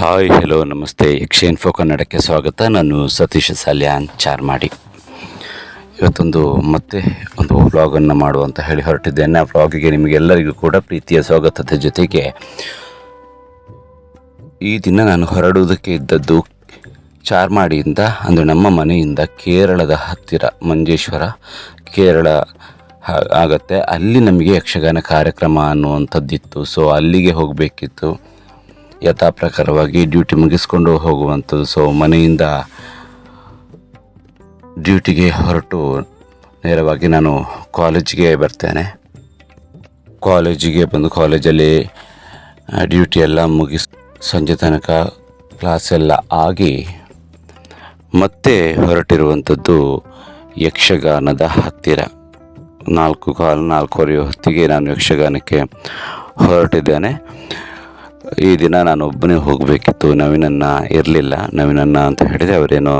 Hi hello ನಮಸ್ತೆ info ಕನ್ನಡಕ್ಕೆ ಸ್ವಾಗತ. ನಾನು ಸತೀಶ್ ಸಾಲ್ಯಾನ್ ಚಾರ್ಮಾಡಿ. ಇವತ್ತೊಂದು ಮತ್ತೆ ಒಂದು ವ್ಲಾಗನ್ನು ಮಾಡುವಂತ ಹೇಳಿ ಹೊರಟಿದ್ದೇನೆ. ಆ ವ್ಲಾಗಿಗೆ ನಿಮಗೆಲ್ಲರಿಗೂ ಕೂಡ ಪ್ರೀತಿಯ ಸ್ವಾಗತದ ಜೊತೆಗೆ ಈ ದಿನ ನಾನು ಹೊರಡುವುದಕ್ಕೆ ಇದ್ದದ್ದು ಚಾರ್ಮಾಡಿಯಿಂದ, ಅಂದರೆ ನಮ್ಮ ಮನೆಯಿಂದ ಕೇರಳದ ಹತ್ತಿರ ಮಂಜೇಶ್ವರ ಕೇರಳ ಆಗುತ್ತೆ. ಅಲ್ಲಿ ನಮಗೆ ಯಕ್ಷಗಾನ ಕಾರ್ಯಕ್ರಮ ಅನ್ನುವಂಥದ್ದಿತ್ತು. ಸೊ ಅಲ್ಲಿಗೆ ಹೋಗಬೇಕಿತ್ತು. ಯಥಾ ಪ್ರಕಾರವಾಗಿ ಡ್ಯೂಟಿ ಮುಗಿಸ್ಕೊಂಡು ಹೋಗುವಂಥದ್ದು. ಸೊ ಮನೆಯಿಂದ ಡ್ಯೂಟಿಗೆ ಹೊರಟು ನೇರವಾಗಿ ನಾನು ಕಾಲೇಜಿಗೆ ಬರ್ತೇನೆ. ಕಾಲೇಜಿಗೆ ಬಂದು ಕಾಲೇಜಲ್ಲಿ ಡ್ಯೂಟಿ ಎಲ್ಲ ಮುಗಿಸಿ ಸಂಜೆ ತನಕ ಕ್ಲಾಸ್ ಎಲ್ಲ ಆಗಿ ಮತ್ತೆ ಹೊರಟಿರುವಂಥದ್ದು ಯಕ್ಷಗಾನದ ಹತ್ತಿರ. 4:15 ಹೊತ್ತಿಗೆ ನಾನು ಯಕ್ಷಗಾನಕ್ಕೆ ಹೊರಟಿದ್ದೇನೆ. ಈ ದಿನ ನಾನು ಒಬ್ಬನೇ ಹೋಗಬೇಕಿತ್ತು. ನವೀನನ್ನ ಇರಲಿಲ್ಲ. ನವೀನನ್ನ ಅಂತ ಹೇಳಿದೆ, ಅವರೇನೋ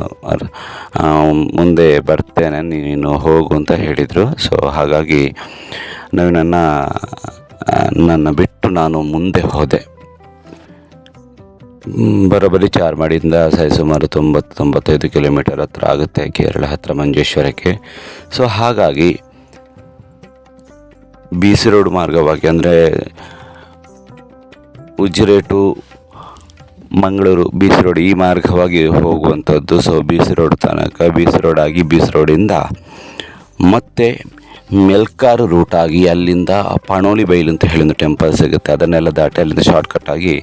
ಮುಂದೆ ಬರ್ತೇನೆ ನೀನು ಹೋಗು ಅಂತ ಹೇಳಿದರು. ಸೊ ಹಾಗಾಗಿ ನನ್ನ ಬಿಟ್ಟು ನಾನು ಮುಂದೆ ಹೋದೆ. ಬರೋಬ್ಬರಿ ಚಾರ್ಮಾಡಿಯಿಂದ ಸುಮಾರು 90-95 ಕಿಲೋಮೀಟರ್ ಹತ್ರ ಆಗುತ್ತೆ ಕೇರಳ ಹತ್ರ ಮಂಜೇಶ್ವರಕ್ಕೆ. ಸೊ ಹಾಗಾಗಿ BC ರೋಡ್ ಮಾರ್ಗವಾಗಿ, ಅಂದರೆ Ujire to Mangaluru BC road ಈ ಮಾರ್ಗವಾಗಿ ಹೋಗುವಂಥದ್ದು. ಸೊ BC ರೋಡ್ ತನಕ, BC ರೋಡ್ ಆಗಿ BC ರೋಡಿಂದ ಮತ್ತೆ ಮೆಲ್ಕಾರು ರೂಟ್ ಆಗಿ ಅಲ್ಲಿಂದ ಪಾಣೋಲಿ ಬೈಲು ಅಂತ ಹೇಳಿ ಒಂದು ಟೆಂಪಲ್ ಸಿಗುತ್ತೆ, ಅದನ್ನೆಲ್ಲ ದಾಟಿ ಅಲ್ಲಿಂದ ಶಾರ್ಟ್ಕಟ್ ಆಗಿ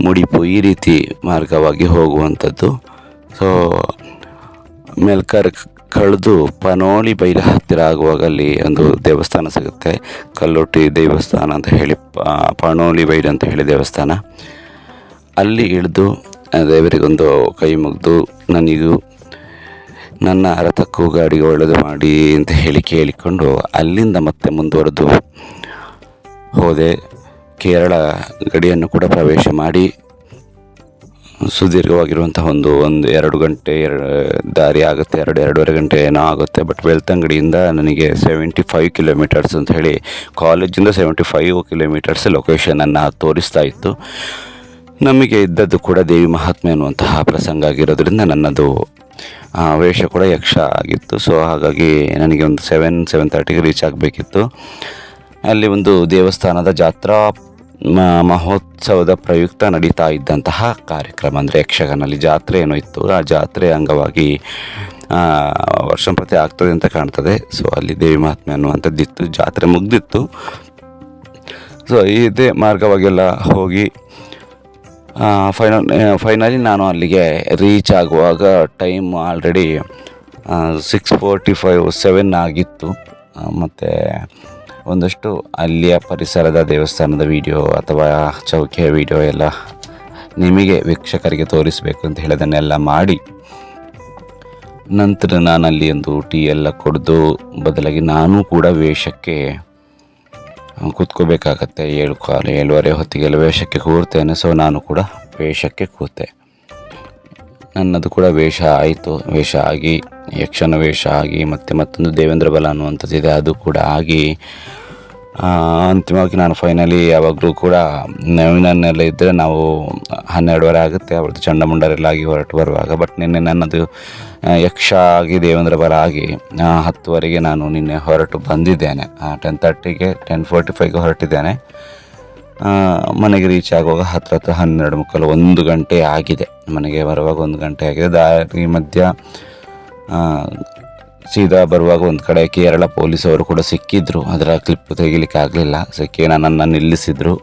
ಮುಡಿಪು ಈ ರೀತಿ ಮಾರ್ಗವಾಗಿ ಹೋಗುವಂಥದ್ದು. ಸೊ ಮೆಲ್ಕಾರ್ ಕಳೆದು ಪನೋಲಿ ಬೈಲು ಹತ್ತಿರ ಆಗುವಾಗ ಅಲ್ಲಿ ಒಂದು ದೇವಸ್ಥಾನ ಸಿಗುತ್ತೆ, ಕಲ್ಲೊಟ್ಟಿ ದೇವಸ್ಥಾನ ಅಂತ ಹೇಳಿ, ಪನೋಲಿ ಬೈಲು ಅಂತ ಹೇಳಿ ದೇವಸ್ಥಾನ. ಅಲ್ಲಿ ಇಳಿದು ದೇವರಿಗೊಂದು ಕೈ ಮುಗಿದು ನನಗೂ ನನ್ನ ರಥಕ್ಕೂ ಗಾಡಿಗೆ ಒಳ್ಳೆಯದು ಮಾಡಿ ಅಂತ ಹೇಳಿ ಕೇಳಿಕೊಂಡು ಅಲ್ಲಿಂದ ಮತ್ತೆ ಮುಂದುವರೆದು ಹೋದೆ. ಕೇರಳ ಗಡಿಯನ್ನು ಕೂಡ ಪ್ರವೇಶ ಮಾಡಿ ಸುದೀರ್ಘವಾಗಿರುವಂತಹ ಒಂದು 2 ಗಂಟೆ ದಾರಿ ಆಗುತ್ತೆ, 2-2.5 ಗಂಟೆ ಏನೋ ಆಗುತ್ತೆ. ಬಟ್ ಬೆಳ್ತಂಗಡಿಯಿಂದ ನನಗೆ 75 ಕಿಲೋಮೀಟರ್ಸ್ ಅಂತ ಹೇಳಿ, ಕಾಲೇಜಿಂದ 75 ಕಿಲೋಮೀಟರ್ಸ್ ಲೊಕೇಶನನ್ನು ತೋರಿಸ್ತಾ ಇತ್ತು. ನಮಗೆ ಇದ್ದದ್ದು ಕೂಡ ದೇವಿ ಮಹಾತ್ಮೆ ಅನ್ನುವಂತಹ ಪ್ರಸಂಗ ಆಗಿರೋದ್ರಿಂದ ನನ್ನದು ವೇಷ ಕೂಡ ಯಕ್ಷ ಆಗಿತ್ತು. ಸೊ ಹಾಗಾಗಿ ನನಗೆ ಒಂದು 7-7:30ಗೆ ರೀಚ್ ಆಗಬೇಕಿತ್ತು. ಅಲ್ಲಿ ಒಂದು ದೇವಸ್ಥಾನದ ಜಾತ್ರಾ ಮಹೋತ್ಸವದ ಪ್ರಯುಕ್ತ ನಡೀತಾ ಇದ್ದಂತಹ ಕಾರ್ಯಕ್ರಮ, ಅಂದರೆ ಯಕ್ಷಗಾನಲ್ಲಿ ಜಾತ್ರೆ ಏನೋ ಇತ್ತು. ಆ ಜಾತ್ರೆ ಅಂಗವಾಗಿ ವರ್ಷಂಪ್ರತಿ ಆಗ್ತದೆ ಅಂತ ಕಾಣ್ತದೆ. ಸೊ ಅಲ್ಲಿ ದೇವಿ ಮಹಾತ್ಮೆ ಅನ್ನುವಂಥದ್ದಿತ್ತು. ಜಾತ್ರೆ ಮುಗ್ದಿತ್ತು. ಸೊ ಇದೇ ಮಾರ್ಗವಾಗೆಲ್ಲ ಹೋಗಿ ಫೈನಲಿ ನಾನು ಅಲ್ಲಿಗೆ ರೀಚ್ ಆಗುವಾಗ ಟೈಮ್ ಆಲ್ರೆಡಿ 6:45-7 ಆಗಿತ್ತು. ಮತ್ತು ಒಂದಷ್ಟು ಅಲ್ಲಿಯ ಪರಿಸರದ ದೇವಸ್ಥಾನದ ವಿಡಿಯೋ ಅಥವಾ ಚೌಕಿಯ ವಿಡಿಯೋ ಎಲ್ಲ ನಿಮಗೆ ವೀಕ್ಷಕರಿಗೆ ತೋರಿಸಬೇಕು ಅಂತ ಹೇಳೋದನ್ನೆಲ್ಲ ಮಾಡಿ, ನಂತರ ನಾನಲ್ಲಿ ಒಂದು ಟೀ ಎಲ್ಲ ಕುಡಿದು ಬದಲಾಗಿ ನಾನು ಕೂಡ ವೇಷಕ್ಕೆ ಕೂತ್ಕೋಬೇಕಾಗತ್ತೆ. 7:15 ಹೊತ್ತಿಗೆಲ್ಲ ವೇಷಕ್ಕೆ ಕೂರ್ತೇನೆ. ಸೊ ನಾನು ಕೂಡ ವೇಷಕ್ಕೆ ಕೂತೆ. ನನ್ನದು ಕೂಡ ವೇಷ ಆಯಿತು. ವೇಷ ಆಗಿ ಯಕ್ಷನ ವೇಷ ಆಗಿ ಮತ್ತೊಂದು ದೇವೇಂದ್ರ ಬಲ ಅನ್ನುವಂಥದ್ದಿದೆ, ಅದು ಕೂಡ ಆಗಿ ಅಂತಿಮವಾಗಿ ನಾನು ಫೈನಲಿ ಯಾವಾಗಲೂ ಕೂಡ ನವೀನನ್ನೆಲ್ಲ ಇದ್ದರೆ ನಾವು 12:30 ಆಗುತ್ತೆ ಅವತ್ತು ಚಂಡಮುಂಡರೆಲ್ಲ ಆಗಿ ಹೊರಟು ಬರುವಾಗ. ಬಟ್ ನಿನ್ನೆ ನನ್ನದು ಯಕ್ಷ ಆಗಿ ದೇವೇಂದ್ರ ಬಲ ಆಗಿ 10:00ಗೆ ನಾನು ನಿನ್ನೆ ಹೊರಟು ಬಂದಿದ್ದೇನೆ. 10:30ಗೆ 10:45ಗೆ ಹೊರಟಿದ್ದೇನೆ. ಮನೆಗೆ ರೀಚ್ ಆಗುವಾಗ ಹತ್ರ 12:45 1 ಗಂಟೆ ಆಗಿದೆ. ಮನೆಗೆ ಬರುವಾಗ 1 ಗಂಟೆ ಆಗಿದೆ. ದಾರಿ ಮಧ್ಯ ಸೀದಾ ಬರುವಾಗ ಒಂದು ಕಡೆ ಕೇರಳ ಪೊಲೀಸವರು ಕೂಡ ಸಿಕ್ಕಿದ್ರು. ಅದರ ಕ್ಲಿಪ್ ತೆಗಿಲಿಕ್ಕೆ ಆಗಲಿಲ್ಲ. ಸಿಕ್ಕಿ ನನ್ನನ್ನು ನಿಲ್ಲಿಸಿದರು.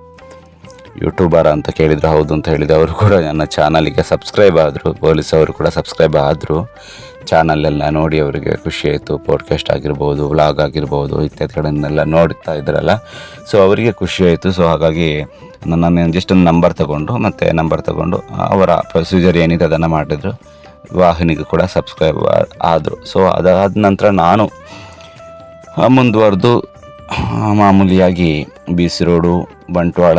ಯೂಟ್ಯೂಬರ್ ಅಂತ ಕೇಳಿದ್ರು. ಹೌದು ಅಂತ ಹೇಳಿದೆ. ಅವರು ಕೂಡ ನನ್ನ ಚಾನಲಿಗೆ ಸಬ್ಸ್ಕ್ರೈಬ್ ಆದರು. ಪೊಲೀಸವರು ಕೂಡ ಸಬ್ಸ್ಕ್ರೈಬ್ ಆದರು. ಚಾನಲೆಲ್ಲ ನೋಡಿ ಅವರಿಗೆ ಖುಷಿ ಆಯಿತು. ಪಾಡ್ಕಾಸ್ಟ್ ಆಗಿರ್ಬೋದು, ವ್ಲಾಗ್ ಆಗಿರ್ಬೋದು ಇತ್ಯಾದಿ ಕಡೆಯನ್ನೆಲ್ಲ ನೋಡ್ತಾ ಇದ್ರಲ್ಲ. ಸೊ ಅವರಿಗೆ ಖುಷಿ ಆಯಿತು. ಸೊ ಹಾಗಾಗಿ ನನ್ನನ್ನು ಜಸ್ಟ್ ಒಂದು ನಂಬರ್ ತಗೊಂಡು ಅವರ ಪ್ರೊಸೀಜರ್ ಏನಿದೆ ಅದನ್ನು ಮಾಡಿದ್ರು. ವಾಹಿನಿಗೂ ಕೂಡ ಸಬ್ಸ್ಕ್ರೈಬ್ ಆದರು. ಸೊ ಅದಾದ ನಂತರ ನಾನು ಮುಂದುವರೆದು ಮಾಮೂಲಿಯಾಗಿ BC ರೋಡು, ಬಂಟ್ವಾಳ,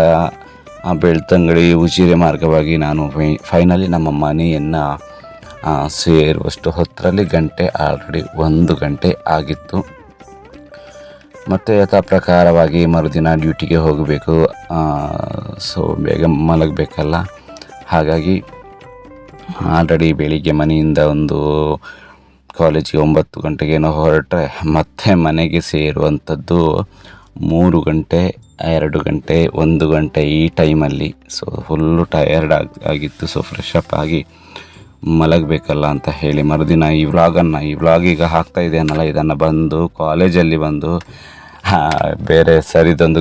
ಬೆಳ್ತಂಗಡಿ, ಉಜಿರೆ ಮಾರ್ಗವಾಗಿ ನಾನು ಫೈನಲಿ ನಮ್ಮ ಮನೆಯನ್ನು ಸೇರುವಷ್ಟು ಹೊತ್ತರಲ್ಲಿ ಆಲ್ರೆಡಿ 1 ಗಂಟೆ ಆಗಿತ್ತು. ಮತ್ತು ಯಥಾ ಪ್ರಕಾರವಾಗಿ ಮರುದಿನ ಡ್ಯೂಟಿಗೆ ಹೋಗಬೇಕು. ಸೊ ಬೇಗ ಮಲಗಬೇಕಲ್ಲ, ಹಾಗಾಗಿ ಆಲ್ರೆಡಿ ಬೆಳಿಗ್ಗೆ ಮನೆಯಿಂದ ಒಂದು ಕಾಲೇಜಿಗೆ 9 ಗಂಟೆಗೇನೋ ಹೊರಟ್ರೆ ಮತ್ತೆ ಮನೆಗೆ ಸೇರುವಂಥದ್ದು 3 ಗಂಟೆ 2 ಗಂಟೆ 1 ಗಂಟೆ ಈ ಟೈಮಲ್ಲಿ. ಸೊ ಫುಲ್ಲು ಟಯರ್ಡ್ ಆಗಿತ್ತು. ಸೊ ಫ್ರೆಶ್ ಅಪ್ ಆಗಿ ಮಲಗಬೇಕಲ್ಲ ಅಂತ ಹೇಳಿ ಮರುದಿನ ಈ ವ್ಲಾಗ್ ಈಗ ಹಾಕ್ತಾ ಇದೆಯನ್ನಲ್ಲ, ಇದನ್ನು ಬಂದು ಕಾಲೇಜಲ್ಲಿ ಬಂದು ಬೇರೆ ಸರಿದೊಂದು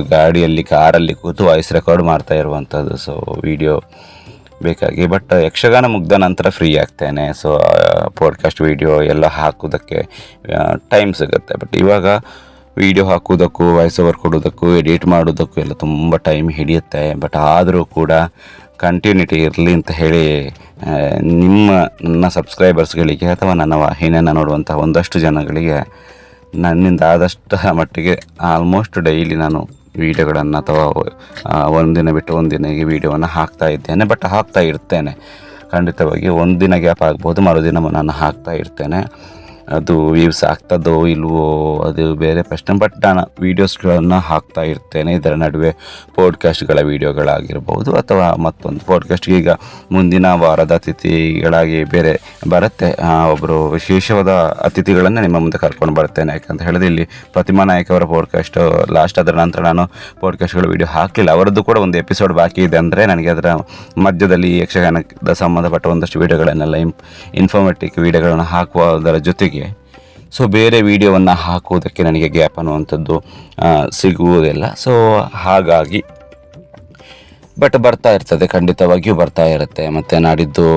ಕಾರಲ್ಲಿ ಕೂತು ವಾಯ್ಸ್ ರೆಕಾರ್ಡ್ ಮಾಡ್ತಾ ಇರುವಂಥದ್ದು. ಸೊ ವಿಡಿಯೋ ಬೇಕಾಗಿ, ಬಟ್ ಯಕ್ಷಗಾನ ಮುಗ್ದ ನಂತರ ಫ್ರೀ ಆಗ್ತೇನೆ. ಸೊ ಪಾಡ್ಕಾಸ್ಟ್ ವೀಡಿಯೋ ಎಲ್ಲ ಹಾಕೋದಕ್ಕೆ ಟೈಮ್ ಸಿಗುತ್ತೆ. ಬಟ್ ಇವಾಗ ವೀಡಿಯೋ ಹಾಕೋದಕ್ಕೂ ವಾಯ್ಸ್ ಓವರ್ ಕೊಡೋದಕ್ಕೂ ಎಡಿಟ್ ಮಾಡೋದಕ್ಕೂ ಎಲ್ಲ ತುಂಬ ಟೈಮ್ ಹಿಡಿಯುತ್ತೆ. ಬಟ್ ಆದರೂ ಕೂಡ ಕಂಟಿನ್ಯೂಟಿ ಇರಲಿ ಅಂತ ಹೇಳಿ ನನ್ನ ಸಬ್ಸ್ಕ್ರೈಬರ್ಸ್ಗಳಿಗೆ ಅಥವಾ ನನ್ನ ವಾಹಿನಿಯನ್ನು ನೋಡುವಂಥ ಒಂದಷ್ಟು ಜನಗಳಿಗೆ ನನ್ನಿಂದ ಆದಷ್ಟು ಮಟ್ಟಿಗೆ ಆಲ್ಮೋಸ್ಟ್ ಡೈಲಿ ನಾನು ವೀಡಿಯೋಗಳನ್ನು ಅಥವಾ ಒಂದಿನ ಬಿಟ್ಟು ಒಂದಿನಗೆ ವೀಡಿಯೋವನ್ನು ಹಾಕ್ತಾ ಇದ್ದೇನೆ. ಬಟ್ ಹಾಕ್ತಾ ಇರ್ತೇನೆ ಖಂಡಿತವಾಗಿ. ಒಂದಿನ ಗ್ಯಾಪ್ ಆಗ್ಬೋದು, ಮರುದಿನ ನಾನು ಹಾಕ್ತಾ ಇರ್ತೇನೆ. ಅದು ವ್ಯೂಸ್ ಆಗ್ತದೋ ಇಲ್ವೋ ಅದು ಬೇರೆ ಪ್ರಶ್ನೆ. ಬಟ್ ನಾನು ವೀಡಿಯೋಸ್ಗಳನ್ನು ಹಾಕ್ತಾ ಇರ್ತೇನೆ. ಇದರ ನಡುವೆ ಪಾಡ್ಕಾಸ್ಟ್ಗಳ ವೀಡಿಯೋಗಳಾಗಿರ್ಬೋದು ಅಥವಾ ಮತ್ತೊಂದು ಪಾಡ್ಕಾಸ್ಟ್ಗೆ ಈಗ ಮುಂದಿನ ವಾರದ ಅತಿಥಿಗಳಾಗಿ ಬೇರೆ ಬರುತ್ತೆ. ಒಬ್ಬರು ವಿಶೇಷವಾದ ಅತಿಥಿಗಳನ್ನು ನಿಮ್ಮ ಮುಂದೆ ಕರ್ಕೊಂಡು ಬರ್ತೇನೆ. ಯಾಕಂತ ಹೇಳಿದ್ರೆ ಇಲ್ಲಿ ಪ್ರತಿಮಾ ನಾಯಕ್ ಅವರ ಪಾಡ್ಕಾಸ್ಟ್ ಲಾಸ್ಟ್, ಅದರ ನಂತರ ನಾನು ಪಾಡ್ಕಾಸ್ಟ್ಗಳ ವೀಡಿಯೋ ಹಾಕಲಿಲ್ಲ. ಅವರದ್ದು ಕೂಡ ಒಂದು ಎಪಿಸೋಡ್ ಬಾಕಿ ಇದೆ. ಅಂದರೆ ನನಗೆ ಅದರ ಮಧ್ಯದಲ್ಲಿ ಯಕ್ಷಗಾನದ ಸಂಬಂಧಪಟ್ಟ ಒಂದಷ್ಟು ವೀಡಿಯೋಗಳನ್ನೆಲ್ಲ ಇನ್ಫಾರ್ಮೇಟಿವ್ ವೀಡಿಯೋಗಳನ್ನು ಹಾಕುವುದರ ಜೊತೆಗೆ ಸೊ ಬೇರೆ ವೀಡಿಯೋವನ್ನು ಹಾಕುವುದಕ್ಕೆ ನನಗೆ ಗ್ಯಾಪ್ ಅನ್ನುವಂಥದ್ದು ಸಿಗುವುದಿಲ್ಲ. ಸೊ ಹಾಗಾಗಿ ಬಟ್ ಬರ್ತಾ ಇರ್ತದೆ, ಖಂಡಿತವಾಗಿಯೂ ಬರ್ತಾ ಇರುತ್ತೆ. ಮತ್ತು ನಾಡಿದ್ದು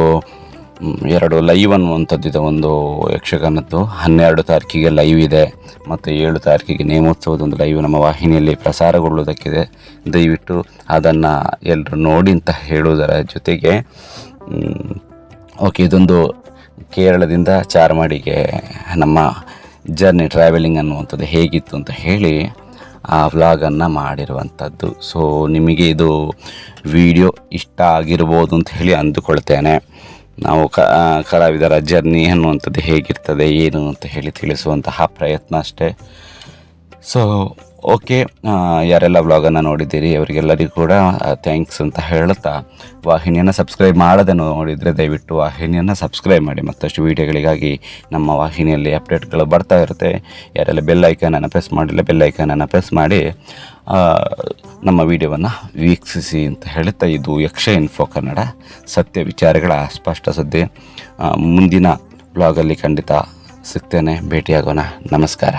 2 ಲೈವ್ ಅನ್ನುವಂಥದ್ದು ಇದೆ. ಒಂದು ಯಕ್ಷಗಾನದ್ದು 12 ತಾರೀಕಿಗೆ ಲೈವ್ ಇದೆ, ಮತ್ತು 7 ತಾರೀಕಿಗೆ ನೇಮೋತ್ಸವದ ಒಂದು ಲೈವ್ ನಮ್ಮ ವಾಹಿನಿಯಲ್ಲಿ ಪ್ರಸಾರಗೊಳ್ಳುವುದಕ್ಕಿದೆ. ದಯವಿಟ್ಟು ಅದನ್ನು ಎಲ್ಲರೂ ನೋಡಿ ಅಂತ ಹೇಳುವುದರ ಜೊತೆಗೆ ಓಕೆ, ಇದೊಂದು ಕೇರಳದಿಂದ ಚಾರ್ಮಾಡಿಗೆ ನಮ್ಮ ಜರ್ನಿ ಟ್ರಾವೆಲಿಂಗ್ ಅನ್ನುವಂಥದ್ದು ಹೇಗಿತ್ತು ಅಂತ ಹೇಳಿ ಆ ವ್ಲಾಗನ್ನು ಮಾಡಿರುವಂಥದ್ದು. ಸೊ ನಿಮಗೆ ಇದು ವಿಡಿಯೋ ಇಷ್ಟ ಆಗಿರ್ಬೋದು ಅಂತ ಹೇಳಿ ಅಂದುಕೊಳ್ತೇನೆ. ನಾವು ಕಲಾವಿದರ ಜರ್ನಿ ಅನ್ನುವಂಥದ್ದು ಹೇಗಿರ್ತದೆ ಏನು ಅಂತ ಹೇಳಿ ತಿಳಿಸುವಂತಹ ಪ್ರಯತ್ನ ಅಷ್ಟೇ. ಸೊ ಓಕೆ, ಯಾರೆಲ್ಲ ವ್ಲಾಗನ್ನು ನೋಡಿದ್ದೀರಿ ಅವರಿಗೆಲ್ಲರಿಗೂ ಕೂಡ ಥ್ಯಾಂಕ್ಸ್ ಅಂತ ಹೇಳುತ್ತಾ, ವಾಹಿನಿಯನ್ನು ಸಬ್ಸ್ಕ್ರೈಬ್ ಮಾಡದೆ ನೋಡಿದರೆ ದಯವಿಟ್ಟು ವಾಹಿನಿಯನ್ನು ಸಬ್ಸ್ಕ್ರೈಬ್ ಮಾಡಿ. ಮತ್ತಷ್ಟು ವೀಡಿಯೋಗಳಿಗಾಗಿ ನಮ್ಮ ವಾಹಿನಿಯಲ್ಲಿ ಅಪ್ಡೇಟ್ಗಳು ಬರ್ತಾ ಇರುತ್ತೆ. ಯಾರೆಲ್ಲ ಬೆಲ್ ಐಕನನ್ನು ಪ್ರೆಸ್ ಮಾಡಿಲ್ಲ, ಬೆಲ್ ಐಕನನ್ನು ಪ್ರೆಸ್ ಮಾಡಿ ನಮ್ಮ ವಿಡಿಯೋವನ್ನು ವೀಕ್ಷಿಸಿ ಅಂತ ಹೇಳುತ್ತಾ, ಇದು ಯಕ್ಷ ಇನ್ಫೋ ಕನ್ನಡ, ಸತ್ಯ ವಿಚಾರಗಳ ಸ್ಪಷ್ಟ ಸುದ್ದಿ. ಮುಂದಿನ ವ್ಲಾಗಲ್ಲಿ ಖಂಡಿತ ಸಿಗ್ತೇನೆ, ಭೇಟಿಯಾಗೋಣ. ನಮಸ್ಕಾರ.